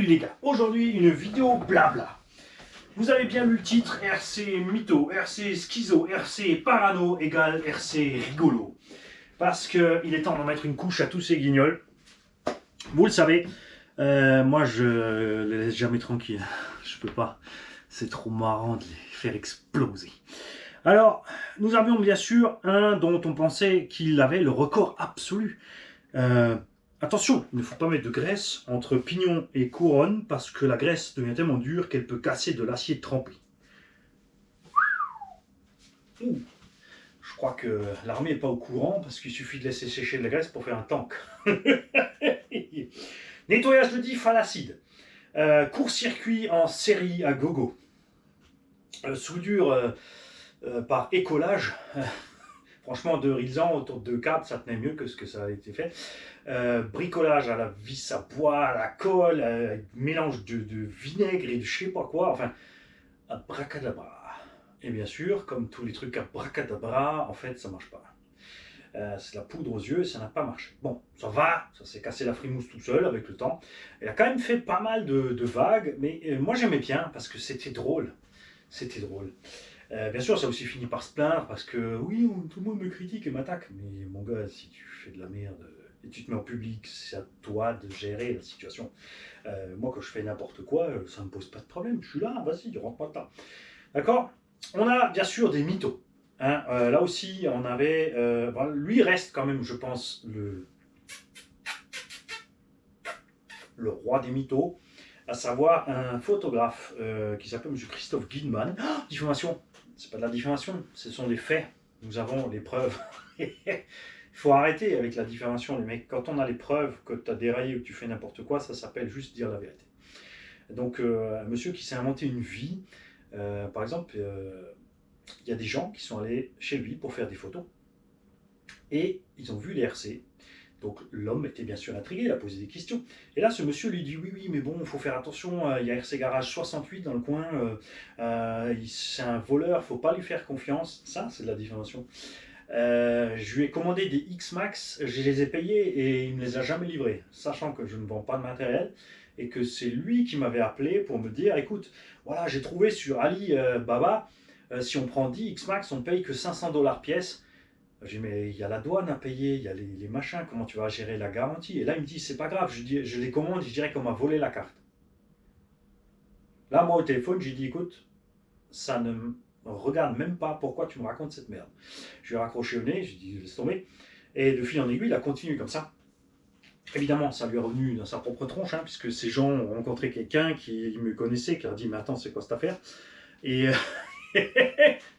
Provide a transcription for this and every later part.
Salut les gars, aujourd'hui une vidéo blabla. Vous avez bien lu le titre, RC mytho, RC schizo, RC parano égale RC rigolo. Parce qu'il est temps d'en mettre une couche à tous ces guignols. Vous le savez, moi je les laisse jamais tranquilles. Je peux pas, c'est trop marrant de les faire exploser. Alors, nous avions bien sûr un dont on pensait qu'il avait le record absolu. Attention, il ne faut pas mettre de graisse entre pignon et couronne parce que la graisse devient tellement dure qu'elle peut casser de l'acier trempé. Ouh. Je crois que l'armée n'est pas au courant parce qu'il suffit de laisser sécher de la graisse pour faire un tank. Nettoyage de diff à l'acide. Court-circuit en série à gogo. Soudure par écolage. Franchement, 2 risants autour de 2 câbles, ça tenait mieux que ce que ça a été fait. Bricolage à la vis à bois, à la colle, mélange de vinaigre et de je sais pas quoi. Enfin, abracadabra. Et bien sûr, comme tous les trucs abracadabra, en fait, ça marche pas. C'est la poudre aux yeux, ça n'a pas marché. Bon, ça va, ça s'est cassé la frimousse tout seul avec le temps. Elle a quand même fait pas mal de vagues, mais moi j'aimais bien parce que c'était drôle. C'était drôle. Bien sûr, ça a aussi fini par se plaindre parce que oui, tout le monde me critique et m'attaque. Mais mon gars, si tu fais de la merde et tu te mets en public, c'est à toi de gérer la situation. Moi, quand je fais n'importe quoi, ça ne me pose pas de problème. Je suis là, vas-y, rentre-moi dedans. D'accord? On a bien sûr des mythos. Hein, là aussi, on avait. Lui reste quand même, je pense, le roi des mythos, à savoir un photographe qui s'appelle M. Christophe Guildeman. Oh, diffamation! C'est pas de la diffamation, ce sont des faits. Nous avons les preuves. Il faut arrêter avec la diffamation, les mecs. Quand on a les preuves que tu as déraillé ou que tu fais n'importe quoi, ça s'appelle juste dire la vérité. Donc, un monsieur qui s'est inventé une vie, par exemple, il y a des gens qui sont allés chez lui pour faire des photos et ils ont vu les RC. Donc l'homme était bien sûr intrigué, il a posé des questions. Et là, ce monsieur lui dit oui, mais bon, il faut faire attention, il y a RC Garage 68 dans le coin, c'est un voleur, il ne faut pas lui faire confiance. Ça, c'est de la diffamation. Je lui ai commandé des X-Max, je les ai payés et il ne me les a jamais livrés, sachant que je ne vends pas de matériel et que c'est lui qui m'avait appelé pour me dire écoute, voilà, j'ai trouvé sur Alibaba, si on prend 10 X-Max, on ne paye que 500 $ pièce. J'ai dit, mais il y a la douane à payer, il y a les machins, comment tu vas gérer la garantie? Et là, il me dit, c'est pas grave, je les commande, je dirais qu'on m'a volé la carte. Là, moi, au téléphone, j'ai dit, écoute, ça ne me regarde même pas pourquoi tu me racontes cette merde. Je lui ai raccroché au nez, j'ai dit, laisse tomber. Et de fil en aiguille, il a continué comme ça. Évidemment, ça lui est revenu dans sa propre tronche, hein, puisque ces gens ont rencontré quelqu'un qui me connaissait, qui leur a dit, mais attends, c'est quoi cette affaire? Et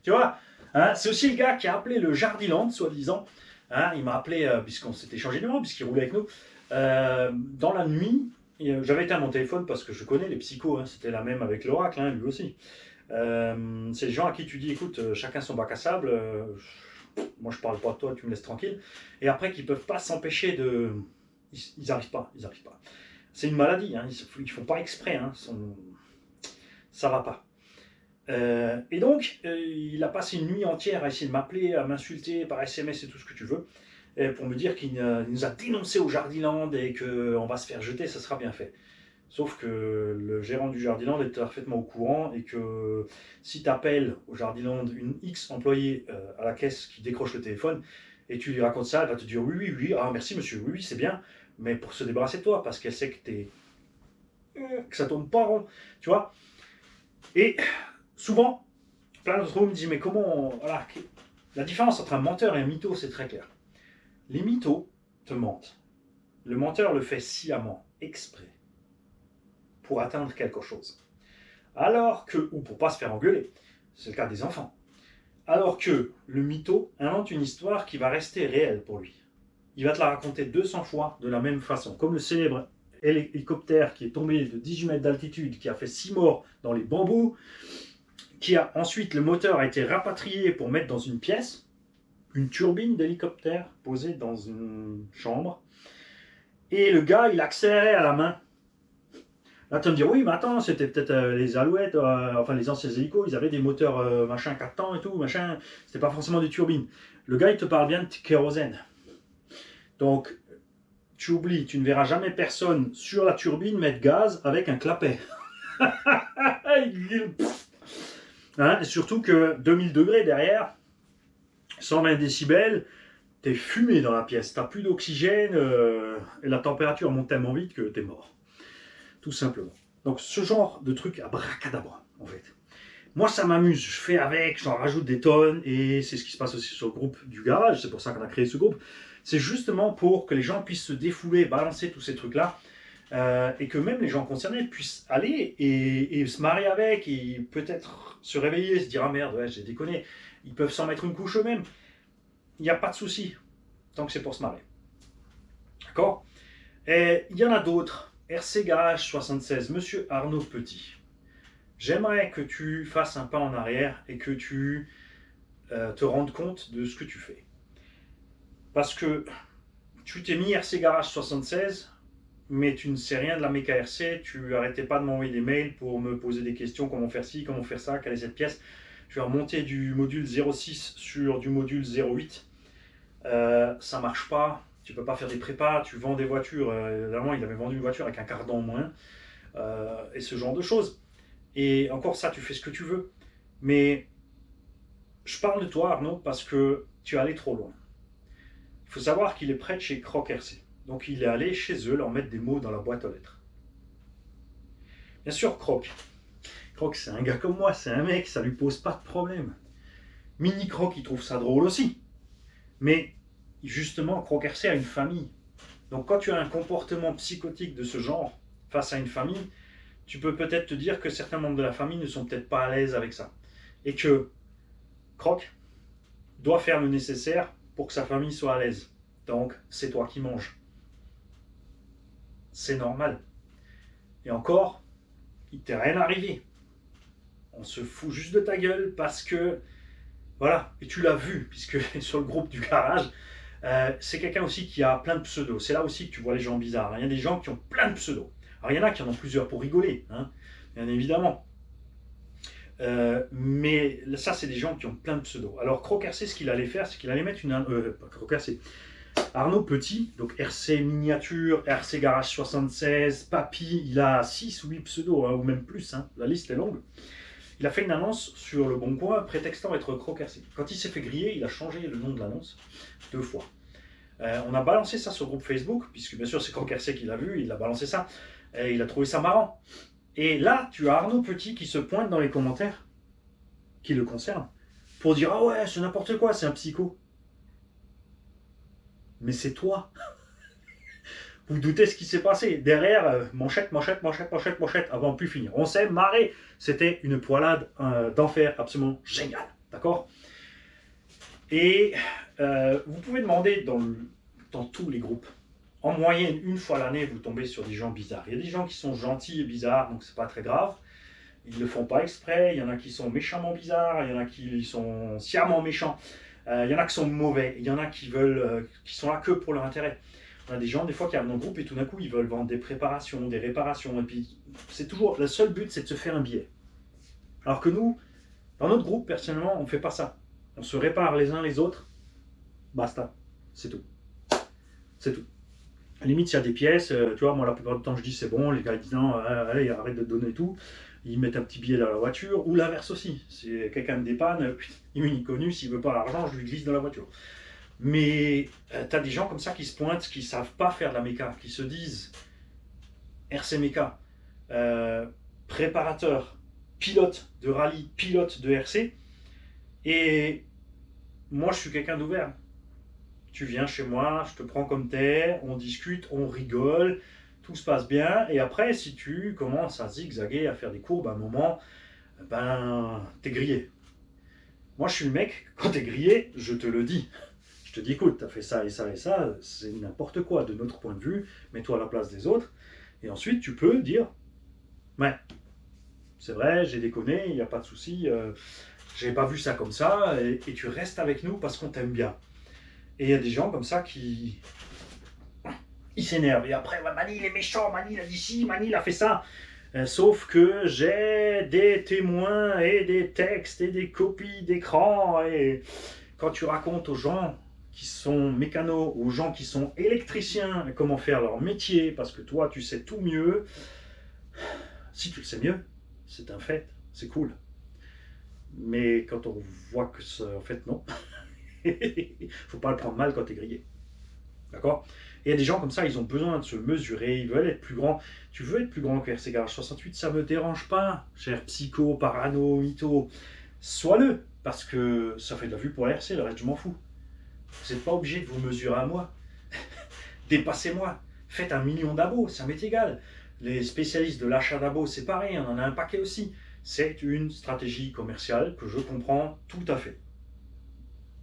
tu vois, hein, c'est aussi le gars qui a appelé le Jardiland, soi-disant. Hein, il m'a appelé, puisqu'on s'était changé de numéro, puisqu'il roulait avec nous. Dans la nuit, j'avais été à mon téléphone parce que je connais les psychos, hein, c'était la même avec l'oracle, hein, lui aussi. C'est les gens à qui tu dis, écoute, chacun son bac à sable, moi je parle pas de toi, tu me laisses tranquille. Et après, qu'ils peuvent pas s'empêcher de... Ils n'arrivent pas, ils n'arrivent pas. C'est une maladie, hein, ils font pas exprès, hein, ça va pas. Et donc, il a passé une nuit entière à essayer de m'appeler, à m'insulter par SMS et tout ce que tu veux, pour me dire qu'il nous a dénoncé au Jardiland et qu'on va se faire jeter, ça sera bien fait. Sauf que le gérant du Jardiland est parfaitement au courant et que si tu appelles au Jardiland une X employée à la caisse qui décroche le téléphone et tu lui racontes ça, elle va te dire oui, ah merci monsieur, oui, c'est bien, mais pour se débarrasser de toi, parce qu'elle sait que ça tourne pas rond, tu vois. Et souvent, plein d'autres me disent mais comment... Voilà, la différence entre un menteur et un mytho, c'est très clair. Les mythos te mentent. Le menteur le fait sciemment, exprès, pour atteindre quelque chose. Alors que, ou pour pas se faire engueuler, c'est le cas des enfants. Alors que le mytho invente une histoire qui va rester réelle pour lui. Il va te la raconter 200 fois de la même façon, comme le célèbre hélicoptère qui est tombé de 18 mètres d'altitude, qui a fait 6 morts dans les bambous, qui a ensuite, le moteur a été rapatrié pour mettre dans une pièce, une turbine d'hélicoptère posée dans une chambre, et le gars, il accélérait à la main. Là, tu vas me dire, oui, mais attends, c'était peut-être les Alouettes, enfin les anciens hélicos, ils avaient des moteurs machin 4 temps et tout, machin, c'était pas forcément des turbines. Le gars, il te parle bien de kérosène. Donc, tu oublies, tu ne verras jamais personne sur la turbine mettre gaz avec un clapet. Hein, et surtout que 2000 degrés derrière, 120 décibels, t'es fumé dans la pièce, t'as plus d'oxygène et la température monte tellement vite que t'es mort. Tout simplement. Donc ce genre de truc à bracadabra, en fait. Moi ça m'amuse, je fais avec, j'en rajoute des tonnes et c'est ce qui se passe aussi sur le groupe du garage, c'est pour ça qu'on a créé ce groupe. C'est justement pour que les gens puissent se défouler, balancer tous ces trucs-là et que même les gens concernés puissent aller et se marrer avec et peut-être se réveiller, se dire ah merde, ouais, j'ai déconné. Ils peuvent s'en mettre une couche eux-mêmes. Il n'y a pas de souci, tant que c'est pour se marrer. D'accord? Et il y en a d'autres. RC Garage 76, Monsieur Arnaud Petit. J'aimerais que tu fasses un pas en arrière et que tu te rendes compte de ce que tu fais. Parce que tu t'es mis RC Garage 76, mais tu ne sais rien de la méca RC, tu arrêtais pas de m'envoyer des mails pour me poser des questions, comment faire ci, comment faire ça, quelle est cette pièce. Je vais remonter du module 06 sur du module 08. Ça marche pas, tu peux pas faire des prépas, tu vends des voitures. Évidemment, il avait vendu une voiture avec un cardan en moins, et ce genre de choses. Et encore ça, tu fais ce que tu veux. Mais je parle de toi, Arnaud, parce que tu es allé trop loin. Il faut savoir qu'il est près de chez Croc RC. Donc il est allé chez eux leur mettre des mots dans la boîte aux lettres. Bien sûr, Croc, c'est un gars comme moi, c'est un mec, ça lui pose pas de problème. Mini Croc, il trouve ça drôle aussi. Mais justement, Croc RC a une famille. Donc quand tu as un comportement psychotique de ce genre face à une famille, tu peux peut-être te dire que certains membres de la famille ne sont peut-être pas à l'aise avec ça. Et que Croc doit faire le nécessaire pour que sa famille soit à l'aise. Donc, c'est toi qui manges. C'est normal. Et encore, il t'est rien arrivé. On se fout juste de ta gueule parce que, voilà, et tu l'as vu, puisque sur le groupe du garage, c'est quelqu'un aussi qui a plein de pseudos. C'est là aussi que tu vois les gens bizarres. Il y a des gens qui ont plein de pseudos. Alors, il y en a qui en ont plusieurs pour rigoler, hein, bien évidemment. Mais ça, c'est des gens qui ont plein de pseudos. Alors, Croc RC, ce qu'il allait faire, c'est qu'il allait mettre une... Croc RC. Arnaud Petit, donc RC Miniature, RC Garage 76, Papy, il a 6 ou 8 pseudos, hein, ou même plus, hein, la liste est longue. Il a fait une annonce sur le Bon Coin, prétextant être Croc RC. Quand il s'est fait griller, il a changé le nom de l'annonce 2 fois. On a balancé ça sur le groupe Facebook, puisque bien sûr c'est Croc RC qui l'a vu, il a balancé ça, et il a trouvé ça marrant. Et là, tu as Arnaud Petit qui se pointe dans les commentaires, qui le concernent, pour dire « Ah ouais, c'est n'importe quoi, c'est un psycho ». Mais c'est toi. Vous doutez ce qui s'est passé. Derrière, manchette, avant de plus finir. On s'est marré. C'était une poilade d'enfer absolument géniale. D'accord? Et vous pouvez demander dans tous les groupes. En moyenne, une fois l'année, vous tombez sur des gens bizarres. Il y a des gens qui sont gentils et bizarres, donc c'est pas très grave. Ils ne le font pas exprès. Il y en a qui sont méchamment bizarres. Il y en a qui sont sciemment méchants. Il y en a qui sont mauvais, il y en a qui veulent, qui sont là que pour leur intérêt. On a des gens, des fois, qui arrivent dans le groupe et tout d'un coup, ils veulent vendre des préparations, des réparations. Et puis, c'est toujours, le seul but, c'est de se faire un billet. Alors que nous, dans notre groupe, personnellement, on ne fait pas ça. On se répare les uns les autres. Basta. C'est tout. C'est tout. À la limite, s'il y a des pièces, tu vois, moi, la plupart du temps, je dis c'est bon. Les gars, ils disent non, allez, arrête de donner tout. Ils mettent un petit billet dans la voiture, ou l'inverse aussi. Si quelqu'un me dépanne, il est connu, s'il ne veut pas l'argent, je lui glisse dans la voiture. Mais tu as des gens comme ça qui se pointent, qui ne savent pas faire de la méca, qui se disent RC méca, préparateur, pilote de rallye, pilote de RC. Et moi, je suis quelqu'un d'ouvert. Tu viens chez moi, je te prends comme t'es, on discute, on rigole. Tout se passe bien, et après, si tu commences à zigzaguer, à faire des courbes, à un moment, ben, t'es grillé. Moi, je suis le mec, quand t'es grillé, je te le dis. Je te dis, écoute, t'as fait ça et ça et ça, c'est n'importe quoi de notre point de vue, mets-toi à la place des autres, et ensuite, tu peux dire, ouais, c'est vrai, j'ai déconné, il n'y a pas de souci, j'avais pas vu ça comme ça, et tu restes avec nous parce qu'on t'aime bien. Et il y a des gens comme ça qui... il s'énerve. Et après, ouais, Mani, il est méchant, Mani, il a dit ci, Mani, il a fait ça. Sauf que j'ai des témoins et des textes et des copies d'écran. Et quand tu racontes aux gens qui sont mécanos, aux gens qui sont électriciens, comment faire leur métier, parce que toi, tu sais tout mieux. Si tu le sais mieux, c'est un fait, c'est cool. Mais quand on voit que ça, en fait, non. Faut pas le prendre mal quand tu es grillé. D'accord? Et il y a des gens comme ça, ils ont besoin de se mesurer, ils veulent être plus grands. Tu veux être plus grand que RC Garage 68, ça me dérange pas, cher psycho, parano, mytho. Sois-le, parce que ça fait de la vue pour la RC, le reste je m'en fous. Vous n'êtes pas obligé de vous mesurer à moi. Dépassez-moi. Faites 1 million d'abos, ça m'est égal. Les spécialistes de l'achat d'abos, c'est pareil, on en a un paquet aussi. C'est une stratégie commerciale que je comprends tout à fait.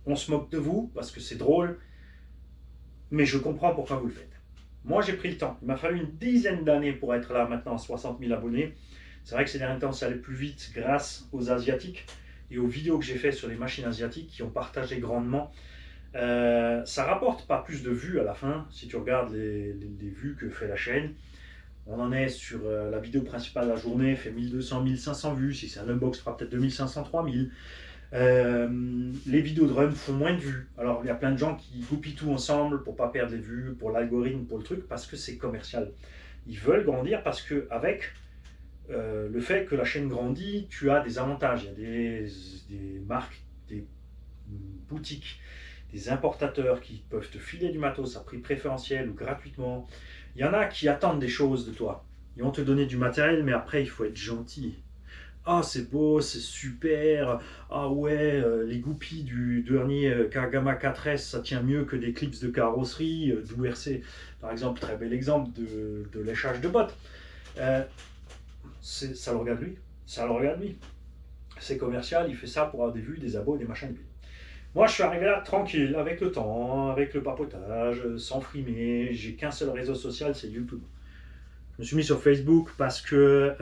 On se moque de vous parce que c'est drôle, mais je comprends pourquoi vous le faites. Moi, j'ai pris le temps. Il m'a fallu une dizaine d'années pour être là maintenant à 60 000 abonnés. C'est vrai que ces derniers temps, ça allait plus vite grâce aux Asiatiques et aux vidéos que j'ai fait sur les machines asiatiques qui ont partagé grandement. Ça rapporte pas plus de vues à la fin, si tu regardes les vues que fait la chaîne. On en est sur la vidéo principale de la journée, fait 1200, 1500 vues. Si c'est un unbox, ça fera peut-être 2500, 3000. Les vidéos de run font moins de vues. Alors il y a plein de gens qui goupillent tout ensemble pour pas perdre les vues, pour l'algorithme, pour le truc, parce que c'est commercial. Ils veulent grandir parce que avec le fait que la chaîne grandit, tu as des avantages. Il y a des marques, des boutiques, des importateurs qui peuvent te filer du matos à prix préférentiel ou gratuitement. Il y en a qui attendent des choses de toi. Ils vont te donner du matériel, mais après il faut être gentil. Ah, c'est beau, c'est super. Ah ouais, les goupilles du dernier Kagama 4S, ça tient mieux que des clips de carrosserie d'URC. Par exemple, très bel exemple de léchage de bottes. Ça le regarde lui. Ça le regarde lui. C'est commercial, il fait ça pour avoir des vues, des abos, des machins. Moi, je suis arrivé là tranquille, avec le temps, avec le papotage, sans frimer. J'ai qu'un seul réseau social, c'est YouTube. Je me suis mis sur Facebook parce que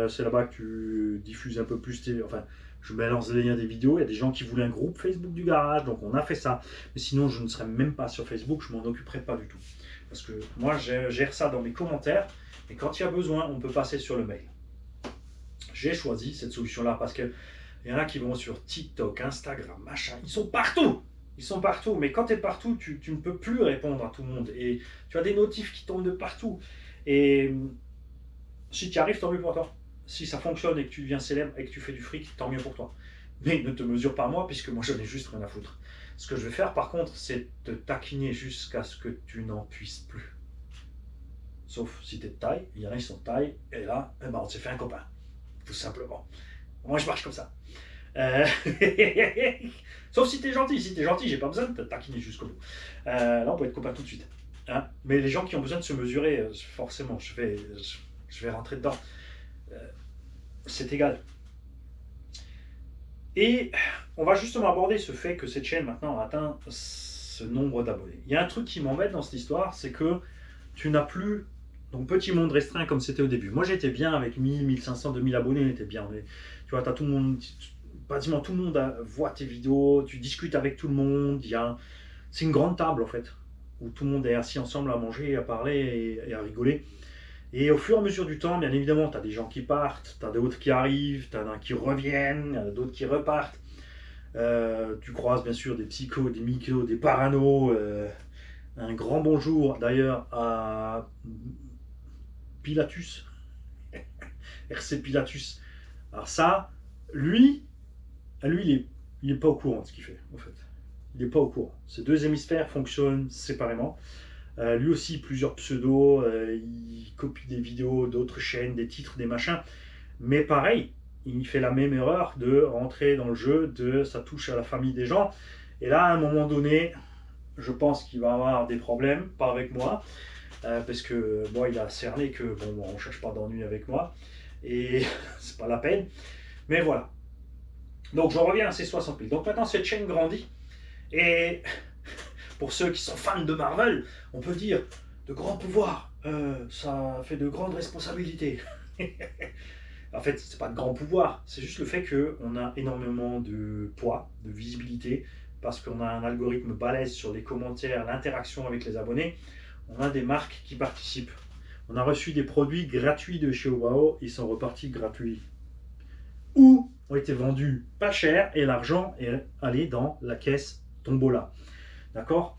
c'est là-bas que tu diffuses un peu plus enfin, je balance les liens des vidéos. Il y a des gens qui voulaient un groupe Facebook du garage, donc on a fait ça. Mais sinon, je ne serais même pas sur Facebook, je m'en occuperai pas du tout. Parce que moi, je gère ça dans mes commentaires. Et quand il y a besoin, on peut passer sur le mail. J'ai choisi cette solution-là parce que il y en a qui vont sur TikTok, Instagram, machin. Ils sont partout. Ils sont partout. Mais quand tu es partout, tu ne peux plus répondre à tout le monde. Et tu as des notifs qui tombent de partout. Et si tu y arrives, tant mieux pour toi. Si ça fonctionne et que tu deviens célèbre et que tu fais du fric, tant mieux pour toi. Mais ne te mesure pas moi, puisque moi, j'en ai juste rien à foutre. Ce que je vais faire, par contre, c'est te taquiner jusqu'à ce que tu n'en puisses plus. Sauf si tu es de taille. Il y en a qui sont de taille. Et là, eh ben, on s'est fait un copain. Tout simplement. Moi, je marche comme ça. Sauf si t'es gentil. Si t'es gentil, j'ai pas besoin de te taquiner jusqu'au bout. Là, on peut être copains tout de suite. Hein, mais les gens qui ont besoin de se mesurer, forcément, je vais rentrer dedans. C'est égal. Et on va justement aborder ce fait que cette chaîne maintenant a atteint ce nombre d'abonnés. Il y a un truc qui m'embête dans cette histoire, c'est que tu n'as plus donc petit monde restreint comme c'était au début. Moi j'étais bien avec 1000, 1500, 2000 abonnés, on était bien. Tu vois, t'as tout le monde, quasiment tout le monde voit tes vidéos, tu discutes avec tout le monde. C'est une grande table en fait, où tout le monde est assis ensemble à manger, à parler et à rigoler. Et au fur et à mesure du temps, bien évidemment, tu as des gens qui partent, tu as d'autres qui arrivent, tu en as qui reviennent, d'autres qui repartent. Tu croises bien sûr des psychos, des mythos, des paranos. Un grand bonjour d'ailleurs à Pilatus, RC Pilatus. Alors ça, lui il est pas au courant de ce qu'il fait en fait. Il n'est pas au courant. Ces deux hémisphères fonctionnent séparément. Lui aussi, plusieurs pseudos, il copie des vidéos d'autres chaînes, des titres, des machins. Mais pareil, il fait la même erreur de rentrer dans le jeu, ça touche à la famille des gens. Et là, à un moment donné, je pense qu'il va avoir des problèmes, pas avec moi, parce que moi, il a cerné que bon, on ne cherche pas d'ennui avec moi, et c'est pas la peine. Mais voilà. Donc, je reviens à ces 60 000. Donc maintenant, cette chaîne grandit, et pour ceux qui sont fans de Marvel, on peut dire de grands pouvoirs, ça fait de grandes responsabilités. En fait, c'est pas de grands pouvoirs, c'est juste le fait qu'on a énormément de poids, de visibilité, parce qu'on a un algorithme balèze sur les commentaires, l'interaction avec les abonnés. On a des marques qui participent. On a reçu des produits gratuits de chez Wao, ils sont repartis gratuits. Ou ont été vendus pas cher et l'argent est allé dans la caisse Tombola. D'accord.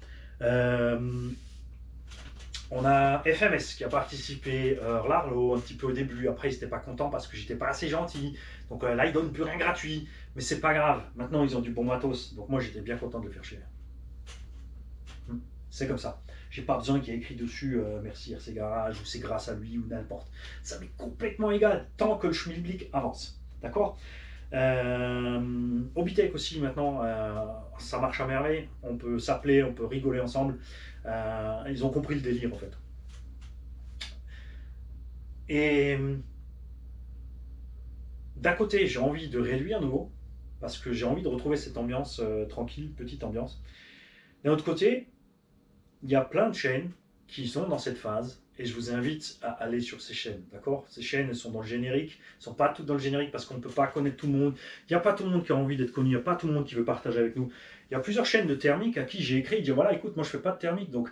On a FMS qui a participé, Larlo, un petit peu au début. Après, ils n'étaient pas contents parce que j'étais pas assez gentil. Donc là, ils donnent plus rien gratuit. Mais c'est pas grave. Maintenant, ils ont du bon matos. Donc moi, j'étais bien content de le faire chier. C'est comme ça. J'ai pas besoin qu'il y ait écrit dessus merci RC Garage ou c'est grâce à lui ou n'importe. Ça m'est complètement égal tant que le schmilblick avance. D'accord. Obitech aussi maintenant, ça marche à merveille. On peut s'appeler, on peut rigoler ensemble. Ils ont compris le délire en fait. Et d'un côté, j'ai envie de réduire à nouveau parce que j'ai envie de retrouver cette ambiance tranquille, petite ambiance. D'un autre côté, il y a plein de chaînes qui sont dans cette phase et je vous invite à aller sur ces chaînes, d'accord. Ces chaînes, elles sont dans le générique, elles ne sont pas toutes dans le générique parce qu'on ne peut pas connaître tout le monde. Il n'y a pas tout le monde qui a envie d'être connu, il n'y a pas tout le monde qui veut partager avec nous. Il y a plusieurs chaînes de thermique à qui j'ai écrit, dire voilà, écoute, moi je ne fais pas de thermique, donc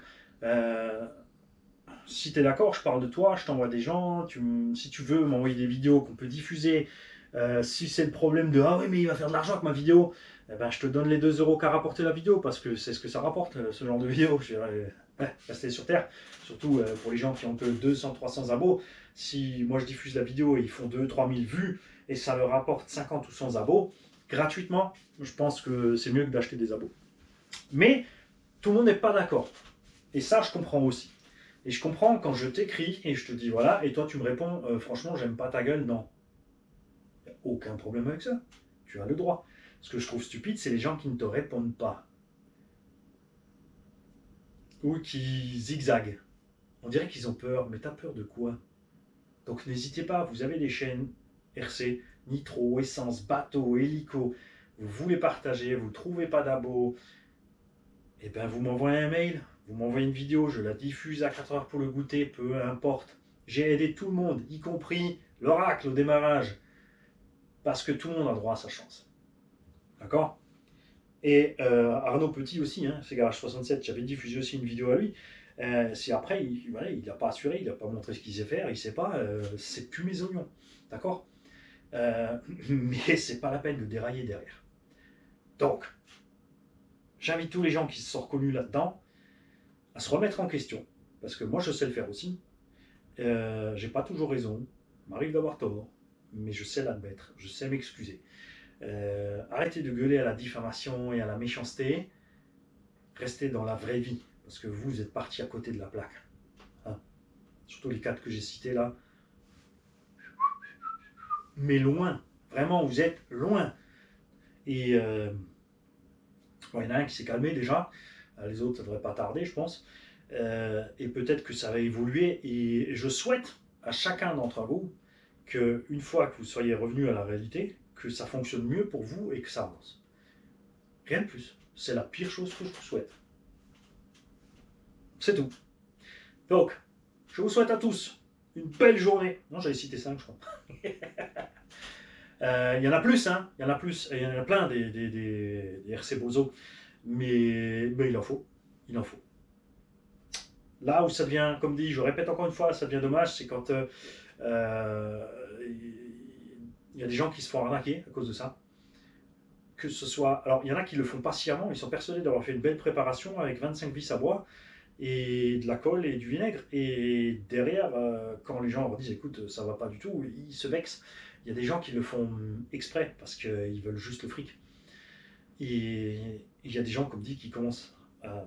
si tu es d'accord, je parle de toi, je t'envoie des gens, si tu veux m'envoyer des vidéos qu'on peut diffuser, si c'est le problème de ah oui mais il va faire de l'argent avec ma vidéo, eh ben, je te donne les 2 € qu'a rapporté la vidéo parce que c'est ce que ça rapporte ce genre de vidéo. Je dirais, rester sur terre, surtout pour les gens qui ont que 200-300 abos. Si moi je diffuse la vidéo et ils font 2-3 000 vues et ça leur rapporte 50 ou 100 abos gratuitement, je pense que c'est mieux que d'acheter des abos. Mais tout le monde n'est pas d'accord et ça je comprends aussi. Et je comprends quand je t'écris et je te dis voilà, et toi tu me réponds franchement j'aime pas ta gueule, non. Il n'y a aucun problème avec ça. Tu as le droit. Ce que je trouve stupide, c'est les gens qui ne te répondent pas. Ou qui zigzaguent. On dirait qu'ils ont peur, mais t'as peur de quoi? Donc n'hésitez pas, vous avez des chaînes RC, Nitro, Essence, Bateau, Hélico, vous voulez partager, vous ne trouvez pas d'abos, et bien vous m'envoyez un mail, vous m'envoyez une vidéo, je la diffuse à 4 heures pour le goûter, peu importe. J'ai aidé tout le monde, y compris l'oracle au démarrage, parce que tout le monde a droit à sa chance. D'accord. Et Arnaud Petit aussi, hein, c'est Garage 67, j'avais diffusé aussi une vidéo à lui. Si après, il n'a pas assuré, il n'a pas montré ce qu'il sait faire, il ne sait pas, c'est plus mes oignons. D'accord. Mais c'est pas la peine de dérailler derrière. Donc, j'invite tous les gens qui se sont reconnus là-dedans à se remettre en question. Parce que moi, je sais le faire aussi. J'ai pas toujours raison, m'arrive d'avoir tort, mais je sais l'admettre, je sais m'excuser. Arrêtez de gueuler à la diffamation et à la méchanceté. Restez dans la vraie vie, parce que vous êtes partis à côté de la plaque. Hein. Surtout les 4 que j'ai cités là. Mais loin, vraiment, vous êtes loin. Et bon, il y en a un qui s'est calmé déjà, les autres, ça devrait pas tarder, je pense. Et peut-être que ça va évoluer. Et je souhaite à chacun d'entre vous qu'une fois que vous soyez revenu à la réalité, que ça fonctionne mieux pour vous et que ça avance. Rien de plus. C'est la pire chose que je vous souhaite. C'est tout. Donc, je vous souhaite à tous une belle journée. Non, j'avais cité 5, je crois. Il y en a plus, hein. Il y en a plus. Il y en a plein des RC Bozo. Mais il en faut. Il en faut. Là où ça devient, comme dit, je répète encore une fois, ça devient dommage, c'est quand il y a des gens qui se font arnaquer à cause de ça. Que ce soit. Alors, il y en a qui le font patiemment, ils sont persuadés d'avoir fait une belle préparation avec 25 vis à bois et de la colle et du vinaigre. Et derrière, quand les gens leur disent écoute, ça va pas du tout, ils se vexent. Il y a des gens qui le font exprès parce qu'ils veulent juste le fric. Et il y a des gens, comme dit, qui commencent à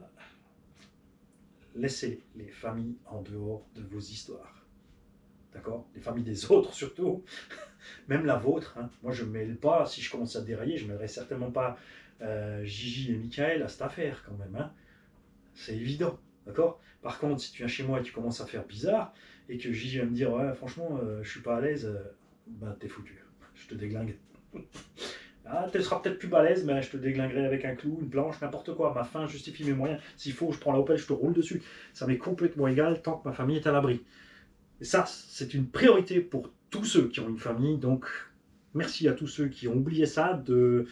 laisser les familles en dehors de vos histoires. D'accord. Les familles des autres surtout. Même la vôtre. Hein. Moi, je ne mêle pas, si je commence à dérailler, je ne mêlerai certainement pas Gigi et Michael à cette affaire quand même. Hein. C'est évident. D'accord. Par contre, si tu viens chez moi et tu commences à faire bizarre, et que Gigi va me dire ouais, franchement, je suis pas à l'aise, bah t'es foutu. Je te déglingue. Ah, tu seras peut-être plus balèze, mais je te déglinguerai avec un clou, une planche, n'importe quoi. Ma faim justifie mes moyens. S'il faut, je prends la Opel, je te roule dessus. Ça m'est complètement égal tant que ma famille est à l'abri. Et ça, c'est une priorité pour tous ceux qui ont une famille. Donc, merci à tous ceux qui ont oublié ça, de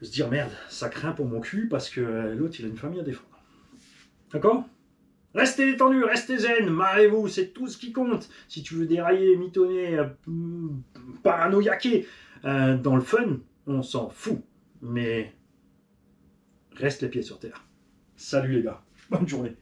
se dire merde, ça craint pour mon cul parce que l'autre, il a une famille à défendre. D'accord ? Restez détendus, restez zen, marrez-vous, c'est tout ce qui compte. Si tu veux dérailler, mitonner, paranoïaquer dans le fun, on s'en fout. Mais reste les pieds sur terre. Salut les gars, bonne journée.